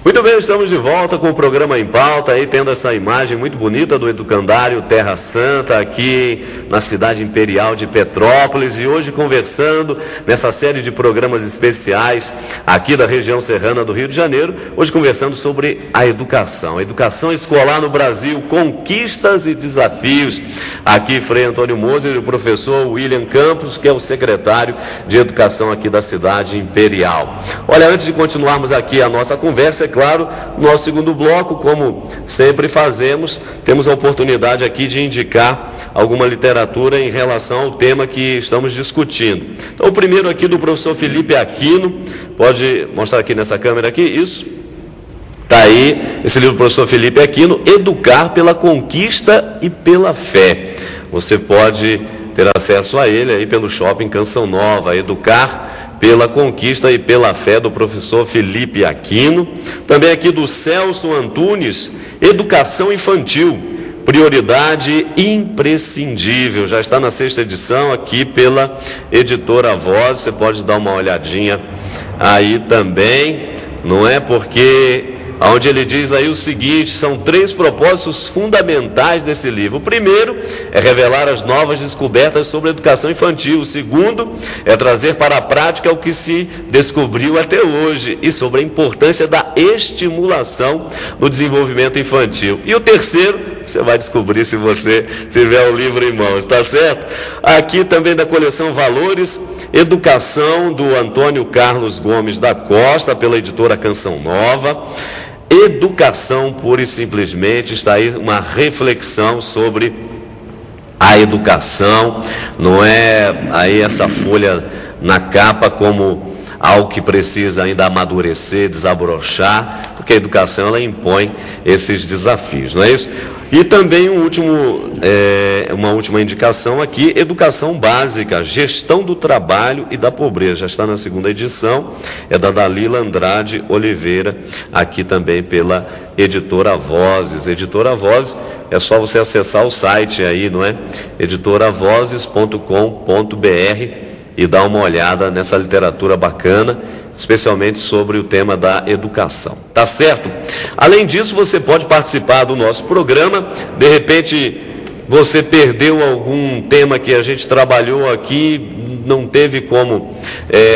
Muito bem, estamos de volta com o programa Em Pauta, aí tendo essa imagem muito bonita do Educandário Terra Santa, aqui na cidade imperial de Petrópolis, e hoje conversando nessa série de programas especiais aqui da região serrana do Rio de Janeiro, hoje conversando sobre a educação escolar no Brasil, conquistas e desafios. Aqui, Frei Antônio Moser e o professor William Campos, que é o secretário de Educação aqui da cidade imperial. Olha, antes de continuarmos aqui a nossa conversa, é claro, no nosso segundo bloco, como sempre fazemos, temos a oportunidade aqui de indicar alguma literatura em relação ao tema que estamos discutindo. Então, o primeiro aqui do professor Felipe Aquino, pode mostrar aqui nessa câmera aqui, isso. Está aí, esse livro do professor Felipe Aquino, Educar pela Conquista e pela Fé. Você pode ter acesso a ele aí pelo Shopping Canção Nova, Educar pela Conquista e pela Fé, do professor Felipe Aquino. Também aqui do Celso Antunes, Educação Infantil, prioridade imprescindível. Já está na 6ª edição aqui pela editora Voz, você pode dar uma olhadinha aí também, não é? Porque onde ele diz aí o seguinte, são 3 propósitos fundamentais desse livro. O primeiro é revelar as novas descobertas sobre a educação infantil. O segundo é trazer para a prática o que se descobriu até hoje e sobre a importância da estimulação no desenvolvimento infantil. E o terceiro, você vai descobrir se você tiver o livro em mãos, tá certo? Aqui também da coleção Valores, Educação, do Antônio Carlos Gomes da Costa, pela editora Canção Nova. Educação, pura e simplesmente, está aí uma reflexão sobre a educação, não é aí essa folha na capa como algo que precisa ainda amadurecer, desabrochar, porque a educação ela impõe esses desafios, não é isso? E também uma última indicação aqui, Educação Básica, Gestão do Trabalho e da Pobreza, já está na 2ª edição, é da Dalila Andrade Oliveira, aqui também pela editora Vozes. Editora Vozes, é só você acessar o site aí, não é? editoravozes.com.br e dar uma olhada nessa literatura bacana, especialmente sobre o tema da educação, tá certo? Além disso, você pode participar do nosso programa. De repente você perdeu algum tema que a gente trabalhou aqui, não teve como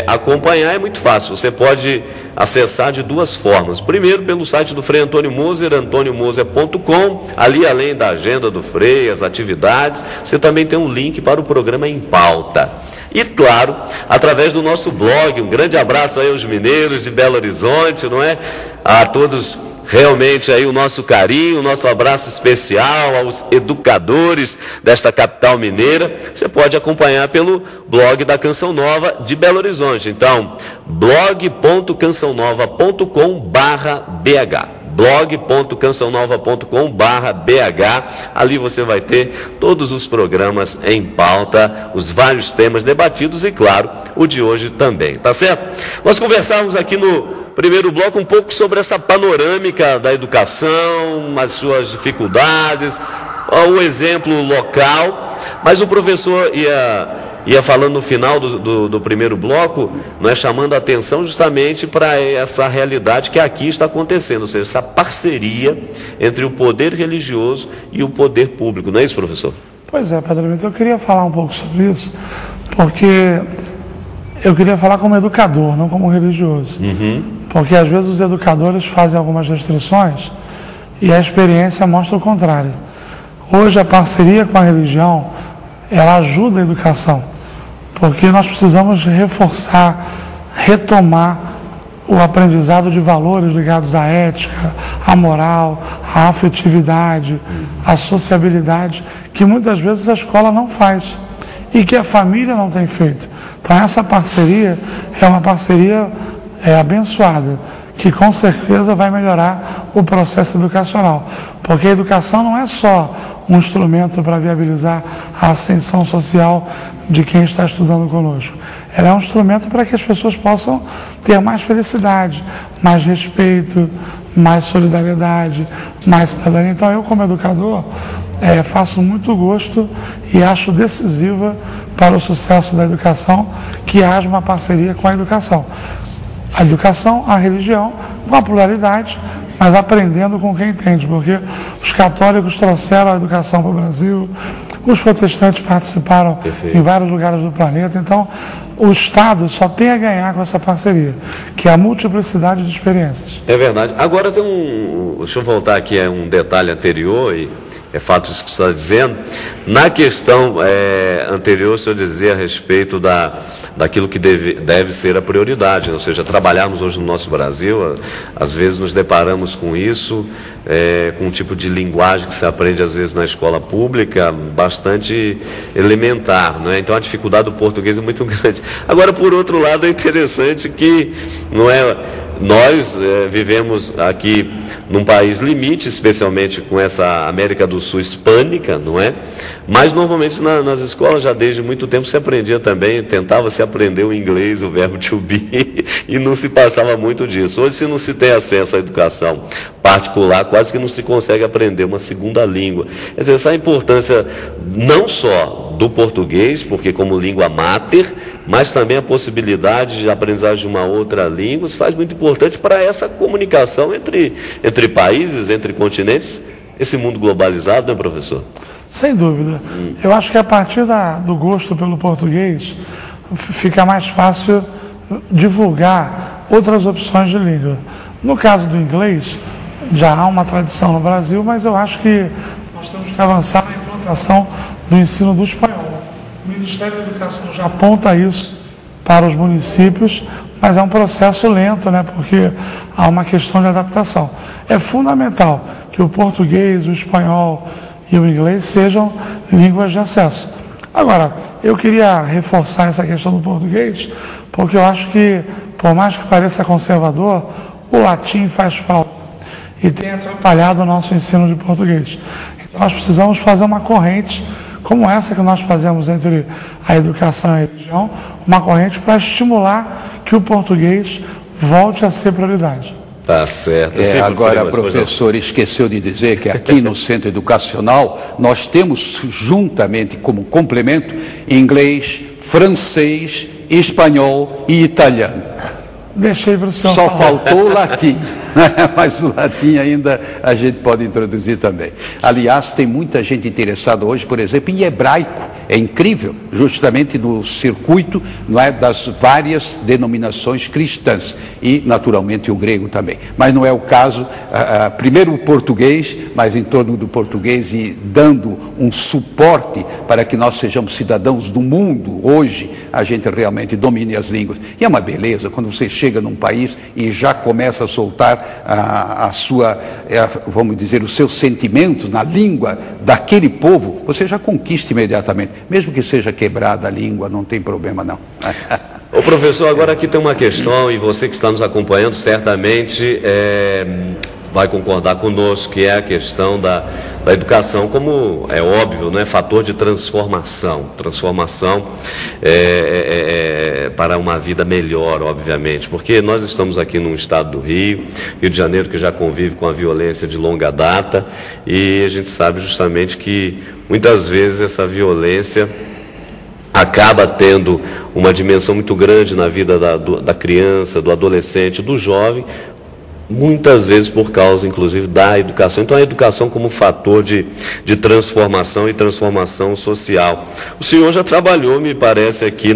acompanhar, é muito fácil, você pode acessar de 2 formas. Primeiro, pelo site do Frei Antônio Moser, antoniomoser.com, ali além da agenda do Frei, as atividades, você também tem um link para o programa Em Pauta. E claro, através do nosso blog, um grande abraço aí aos mineiros de Belo Horizonte, não é? A todos realmente aí o nosso carinho, o nosso abraço especial aos educadores desta capital mineira. Você pode acompanhar pelo blog da Canção Nova de Belo Horizonte. Então, blog.cançãonova.com/bh blog.cançãonova.com/bh. Ali você vai ter todos os programas em pauta, os vários temas debatidos e, claro, o de hoje também, tá certo? Nós conversávamos aqui no primeiro bloco um pouco sobre essa panorâmica da educação, as suas dificuldades, o exemplo local, mas o professor ia falando no final do primeiro bloco, não é, chamando a atenção justamente para essa realidade que aqui está acontecendo, ou seja, essa parceria entre o poder religioso e o poder público, não é isso, professor? Pois é, Padre Mito, eu queria falar um pouco sobre isso, porque eu queria falar como educador, não como religioso. Porque às vezes os educadores fazem algumas restrições e a experiência mostra o contrário. Hoje a parceria com a religião, ela ajuda a educação, porque nós precisamos reforçar, retomar o aprendizado de valores ligados à ética, à moral, à afetividade, à sociabilidade, que muitas vezes a escola não faz e que a família não tem feito. Então essa parceria é uma parceria abençoada, que com certeza vai melhorar o processo educacional, porque a educação não é só um instrumento para viabilizar a ascensão social de quem está estudando conosco. Ela é um instrumento para que as pessoas possam ter mais felicidade, mais respeito, mais solidariedade, mais cidadania. Então eu, como educador, faço muito gosto e acho decisiva para o sucesso da educação que haja uma parceria com a educação. a educação, a religião, com a pluralidade, mas aprendendo com quem entende, porque os católicos trouxeram a educação para o Brasil, os protestantes participaram em vários lugares do planeta, então o Estado só tem a ganhar com essa parceria, que é a multiplicidade de experiências. É verdade. Agora tem deixa eu voltar aqui a um detalhe anterior, e é fato isso que você está dizendo. Na questão anterior, o senhor dizia a respeito daquilo que deve ser a prioridade, ou seja, trabalharmos hoje no nosso Brasil, às vezes nos deparamos com isso, com um tipo de linguagem que se aprende às vezes na escola pública, bastante elementar, não é? Então a dificuldade do português é muito grande. Agora, por outro lado, é interessante que nós vivemos aqui num país limite, especialmente com essa América do Sul hispânica, não é? Mas normalmente nas escolas já desde muito tempo se aprendia também, tentava-se aprender o inglês, o verbo to be, e não se passava muito disso. Hoje, se não se tem acesso à educação particular, quase que não se consegue aprender uma segunda língua. Quer dizer, essa importância não só do português, porque como língua máter, mas também a possibilidade de aprendizagem de uma outra língua, se faz muito importante para essa comunicação entre países, entre continentes, esse mundo globalizado, né, professor? Sem dúvida. Eu acho que a partir do gosto pelo português, fica mais fácil divulgar outras opções de língua. No caso do inglês, já há uma tradição no Brasil, mas eu acho que nós temos que avançar na implantação do ensino do espanhol. O Ministério da Educação já aponta isso para os municípios, mas é um processo lento, né? Porque há uma questão de adaptação. É fundamental que o português, o espanhol e o inglês sejam línguas de acesso. Agora, eu queria reforçar essa questão do português, porque eu acho que, por mais que pareça conservador, o latim faz falta e tem atrapalhado o nosso ensino de português. Então, nós precisamos fazer uma corrente como essa que nós fazemos entre a educação e a religião, uma corrente para estimular que o português volte a ser prioridade. Tá certo. Agora, professor, esqueceu de dizer que aqui no Centro Educacional nós temos juntamente como complemento inglês, francês, espanhol e italiano. Deixei para o senhor Só falar. faltou o latim, mas o latim ainda a gente pode introduzir também. Aliás, tem muita gente interessada hoje, por exemplo, em hebraico. É incrível, justamente no circuito, não é, das várias denominações cristãs e, naturalmente, o grego também. Mas não é o caso, primeiro o português, mas em torno do português e dando um suporte para que nós sejamos cidadãos do mundo. Hoje, a gente realmente domine as línguas. E é uma beleza quando você chega num país e já começa a soltar vamos dizer, os seus sentimentos na língua daquele povo, você já conquista imediatamente. Mesmo que seja quebrada a língua, não tem problema não. Ô professor, agora aqui tem uma questão, e você que está nos acompanhando certamente vai concordar conosco, que é a questão da educação, como é óbvio, né, fator de transformação para uma vida melhor, obviamente, porque nós estamos aqui num estado do Rio de Janeiro, que já convive com a violência de longa data, e a gente sabe justamente que muitas vezes essa violência acaba tendo uma dimensão muito grande na vida da criança, do adolescente, do jovem, muitas vezes por causa, inclusive, da educação. Então, a educação como fator de transformação e transformação social. O senhor já trabalhou, me parece, aqui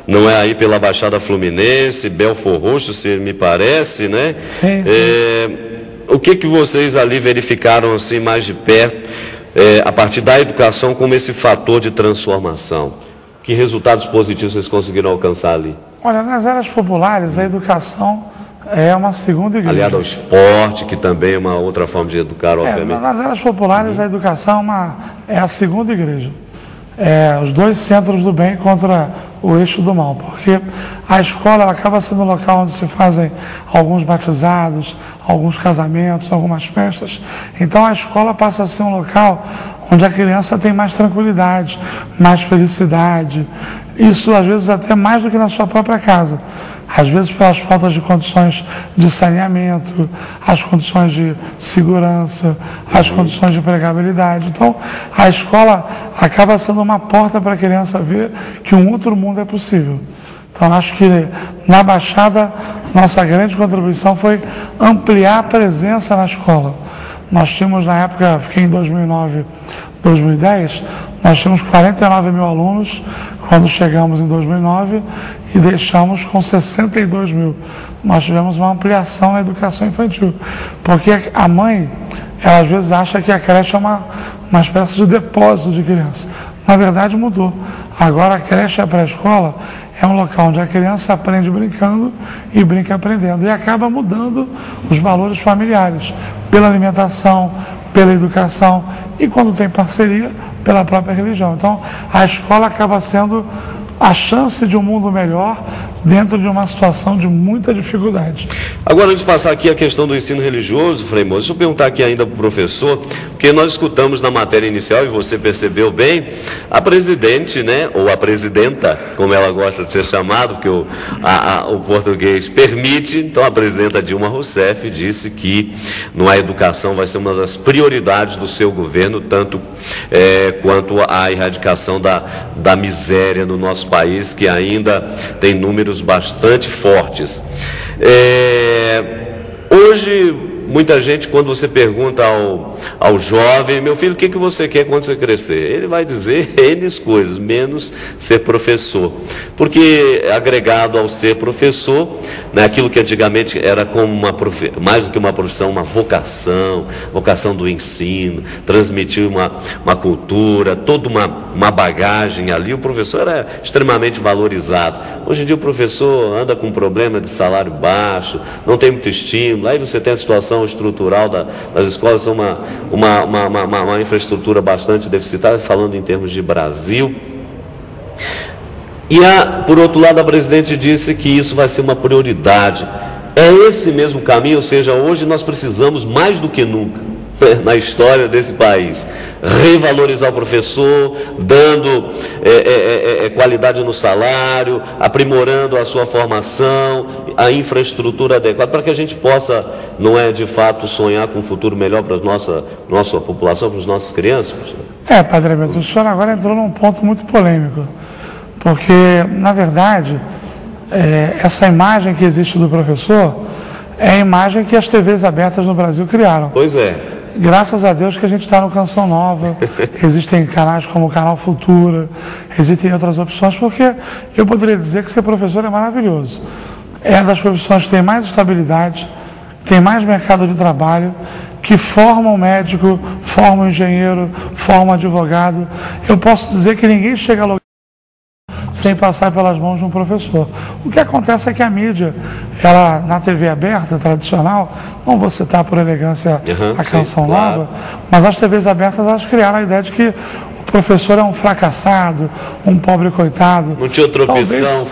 não é aí pela Baixada Fluminense, Belfor Roxo, se me parece, né? Sim. O que vocês ali verificaram, assim, mais de perto, a partir da educação como esse fator de transformação? Que resultados positivos vocês conseguiram alcançar ali? Olha, nas áreas populares, a educação é uma segunda igreja. Aliado ao esporte, que também é uma outra forma de educar, obviamente. Nas áreas populares, a educação é a segunda igreja. Os dois centros do bem contra o eixo do mal, porque a escola acaba sendo um local onde se fazem alguns batizados, alguns casamentos, algumas festas. Então, a escola passa a ser um local onde a criança tem mais tranquilidade, mais felicidade. Isso, às vezes, até mais do que na sua própria casa. Às vezes pelas faltas de condições de saneamento, as condições de segurança, as condições de empregabilidade. Então, a escola acaba sendo uma porta para a criança ver que um outro mundo é possível. Então, acho que na Baixada, nossa grande contribuição foi ampliar a presença na escola. Nós tínhamos, na época, fiquei em 2009, 2010, nós tínhamos 49 mil alunos quando chegamos em 2009 e deixamos com 62 mil. Nós tivemos uma ampliação na educação infantil, porque a mãe, ela às vezes acha que a creche é uma espécie de depósito de criança. Na verdade, mudou. Agora a creche e a pré-escola é um local onde a criança aprende brincando e brinca aprendendo. E acaba mudando os valores familiares, pela alimentação, pela educação e, quando tem parceria, pela própria religião. Então, a escola acaba sendo a chance de um mundo melhor dentro de uma situação de muita dificuldade. Agora, antes de passar aqui a questão do ensino religioso, Frei Moço, deixa eu perguntar aqui ainda para o professor, porque nós escutamos na matéria inicial, e você percebeu bem, a presidente, né, ou a presidenta, como ela gosta de ser chamada, porque o português permite, então a presidenta Dilma Rousseff disse que a educação vai ser uma das prioridades do seu governo, tanto quanto a erradicação da miséria no nosso país, que ainda tem números bastante fortes. Hoje, muita gente, quando você pergunta ao jovem, meu filho, o que você quer quando você crescer? Ele vai dizer N coisas, menos ser professor. Porque agregado ao ser professor, né, aquilo que antigamente era como mais do que uma profissão, uma vocação do ensino, transmitir uma cultura, toda uma bagagem ali, o professor era extremamente valorizado. Hoje em dia o professor anda com problema de salário baixo, não tem muito estímulo, aí você tem a situação estrutural das escolas, são uma infraestrutura bastante deficitária, falando em termos de Brasil. E por outro lado, a presidente disse que isso vai ser uma prioridade. É esse mesmo caminho, ou seja, hoje nós precisamos mais do que nunca, na história desse país, revalorizar o professor, dando qualidade no salário, aprimorando a sua formação, a infraestrutura adequada, para que a gente possa, não é de fato, sonhar com um futuro melhor para a nossa população, para as nossas crianças? Padre Beto, o senhor agora entrou num ponto muito polêmico, porque, na verdade, essa imagem que existe do professor é a imagem que as TVs abertas no Brasil criaram. Pois é. Graças a Deus que a gente está no Canção Nova, existem canais como o Canal Futura, existem outras opções, porque eu poderia dizer que ser professor é maravilhoso. É uma das profissões que tem mais estabilidade, tem mais mercado de trabalho, que forma um médico, forma um engenheiro, forma um advogado. Eu posso dizer que ninguém chega a sem passar pelas mãos de um professor. O que acontece é que a mídia, ela na TV aberta, tradicional, não vou citar por elegância a Canção Nova, mas as TVs abertas, elas criaram a ideia de que o professor é um fracassado, um pobre coitado. Não tinha outra opção,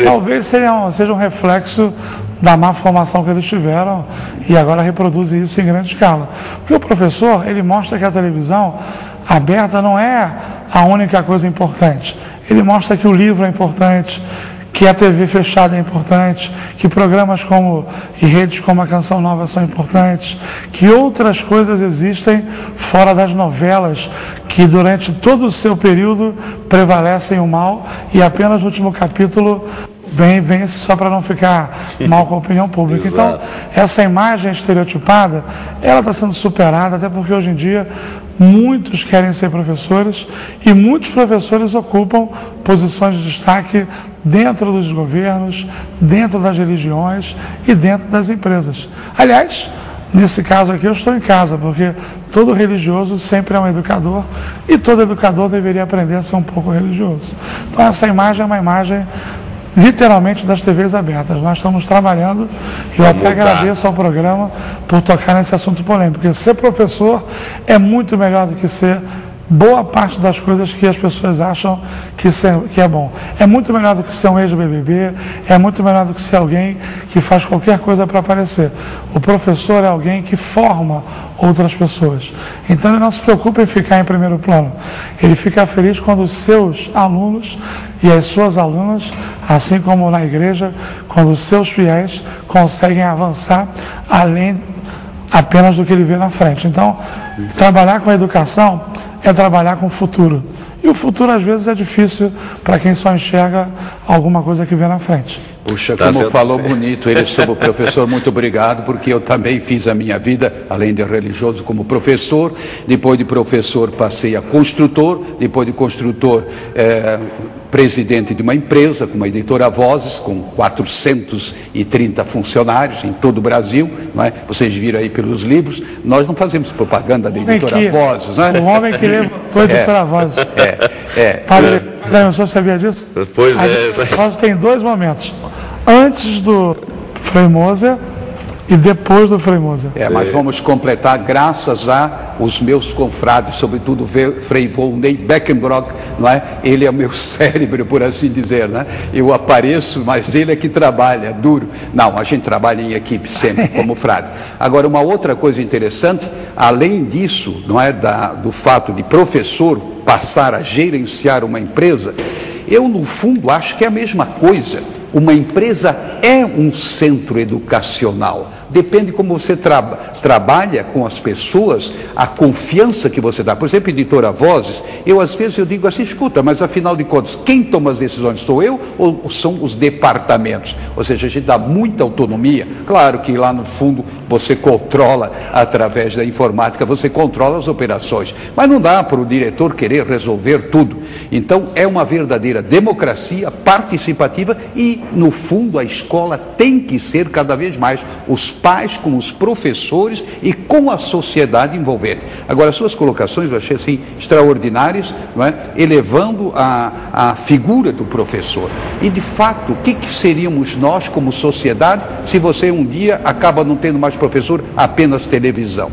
Talvez seja um reflexo da má formação que eles tiveram e agora reproduzem isso em grande escala. Porque o professor, ele mostra que a televisão aberta não é a única coisa importante. Ele mostra que o livro é importante, que a TV fechada é importante, que programas e redes como a Canção Nova são importantes, que outras coisas existem fora das novelas, que durante todo o seu período prevalecem o mal e apenas no último capítulo vence só para não ficar mal com a opinião pública. Então, essa imagem estereotipada, ela está sendo superada, até porque hoje em dia muitos querem ser professores e muitos professores ocupam posições de destaque dentro dos governos, dentro das religiões e dentro das empresas. Aliás, nesse caso aqui eu estou em casa, porque todo religioso sempre é um educador e todo educador deveria aprender a ser um pouco religioso. Então essa imagem é uma imagem literalmente das TVs abertas. Nós estamos trabalhando e eu até agradeço ao programa por tocar nesse assunto polêmico, porque ser professor é muito melhor do que ser boa parte das coisas que as pessoas acham que é bom. É muito melhor do que ser um ex-BBB, é muito melhor do que ser alguém que faz qualquer coisa para aparecer. O professor é alguém que forma outras pessoas. Então ele não se preocupa em ficar em primeiro plano. Ele fica feliz quando os seus alunos e as suas alunas, assim como na igreja, quando os seus fiéis conseguem avançar além apenas do que ele vê na frente. Então, trabalhar com a educação é trabalhar com o futuro. E o futuro, às vezes, é difícil para quem só enxerga alguma coisa que vem na frente. Puxa, como falou bonito ele sobre o professor, muito obrigado, porque eu também fiz a minha vida, além de religioso, como professor. Depois de professor passei a construtor, depois de construtor presidente de uma empresa, como a Editora Vozes, com 430 funcionários em todo o Brasil, não é? Vocês viram aí pelos livros, nós não fazemos propaganda da Editora Vozes, né? O homem que levantou a Editora Vozes. Padre, o senhor sabia disso? Pois a Editora Vozes tem 2 momentos, antes do Frei Moser e depois do Frei Moser. Mas vamos completar, graças a os meus confrades, sobretudo Frei Volney Beckenbrock, não é? Ele é o meu cérebro, por assim dizer, né? Eu apareço, mas ele é que trabalha duro. Não, a gente trabalha em equipe sempre, como frade. Agora, uma outra coisa interessante, além disso, não é, do fato de professor passar a gerenciar uma empresa, eu, no fundo, acho que é a mesma coisa. Uma empresa é um centro educacional. Depende como você trabalha com as pessoas, a confiança que você dá. Por exemplo, Editora Vozes, às vezes eu digo assim, escuta, mas afinal de contas, quem toma as decisões sou eu ou são os departamentos? Ou seja, a gente dá muita autonomia. Claro que lá no fundo você controla, através da informática, você controla as operações. Mas não dá para o diretor querer resolver tudo. Então, é uma verdadeira democracia participativa e, no fundo, a escola tem que ser cada vez mais os pais com os professores e com a sociedade envolvente. Agora, suas colocações eu achei assim extraordinárias, não é? Elevando a figura do professor. E, de fato, o que seríamos nós como sociedade se você um dia acaba não tendo mais professor, apenas televisão?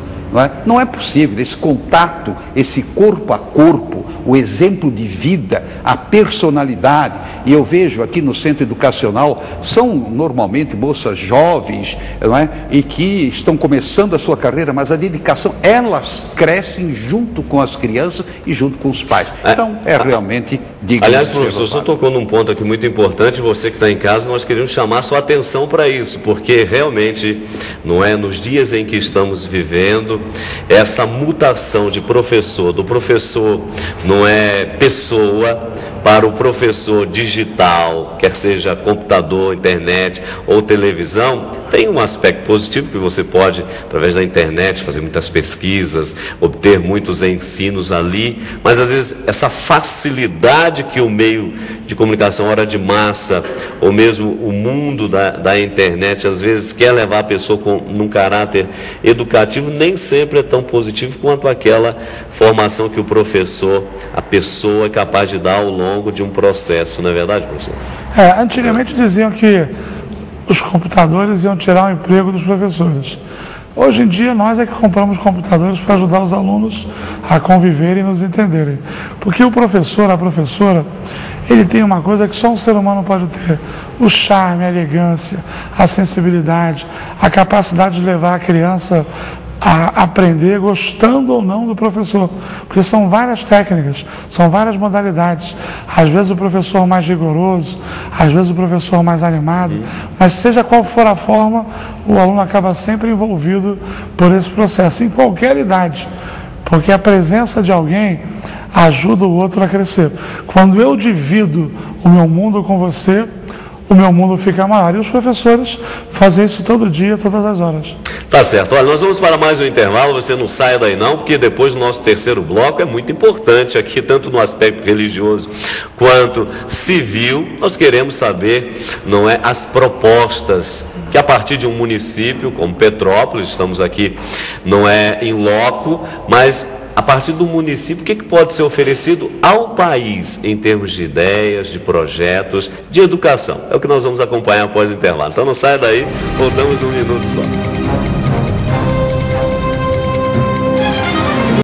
Não é possível. Esse contato, esse corpo a corpo, o exemplo de vida, a personalidade. E eu vejo aqui no centro educacional, são normalmente moças jovens, não é? E que estão começando a sua carreira, mas a dedicação, elas crescem junto com as crianças e junto com os pais. Então, é realmente digno. Aliás, professor, o senhor tocou num ponto aqui muito importante, você que está em casa, nós queríamos chamar a sua atenção para isso, porque realmente, não é, nos dias em que estamos vivendo, essa mutação de professor, do professor não é pessoa para o professor digital, quer seja computador, internet ou televisão, tem um aspecto positivo que você pode, através da internet, fazer muitas pesquisas, obter muitos ensinos ali, mas às vezes essa facilidade que o meio de comunicação, hora de massa, ou mesmo o mundo da internet, às vezes quer levar a pessoa num caráter educativo, nem sempre é tão positivo quanto aquela formação que o professor, a pessoa é capaz de dar ao longo de um processo, não é verdade, professor? Antigamente diziam que os computadores iam tirar o emprego dos professores. Hoje em dia nós é que compramos computadores para ajudar os alunos a conviverem e nos entenderem. Porque o professor, a professora, ele tem uma coisa que só um ser humano pode ter: o charme, a elegância, a sensibilidade, a capacidade de levar a criança a aprender, gostando ou não do professor, porque são várias técnicas, são várias modalidades. Às vezes o professor mais rigoroso, às vezes o professor mais animado, mas seja qual for a forma, o aluno acaba sempre envolvido por esse processo, em qualquer idade, porque a presença de alguém ajuda o outro a crescer. Quando eu divido o meu mundo com você, o meu mundo fica maior. E os professores fazem isso todo dia, todas as horas. Tá certo. Olha, nós vamos para mais um intervalo, você não saia daí não, porque depois do nosso terceiro bloco é muito importante aqui, tanto no aspecto religioso quanto civil. Nós queremos saber, não é, as propostas que a partir de um município como Petrópolis, estamos aqui, não é em loco, mas a partir do município, o que pode ser oferecido ao país em termos de ideias, de projetos, de educação? É o que nós vamos acompanhar após o intervalo. Então não saia daí, voltamos um minuto só.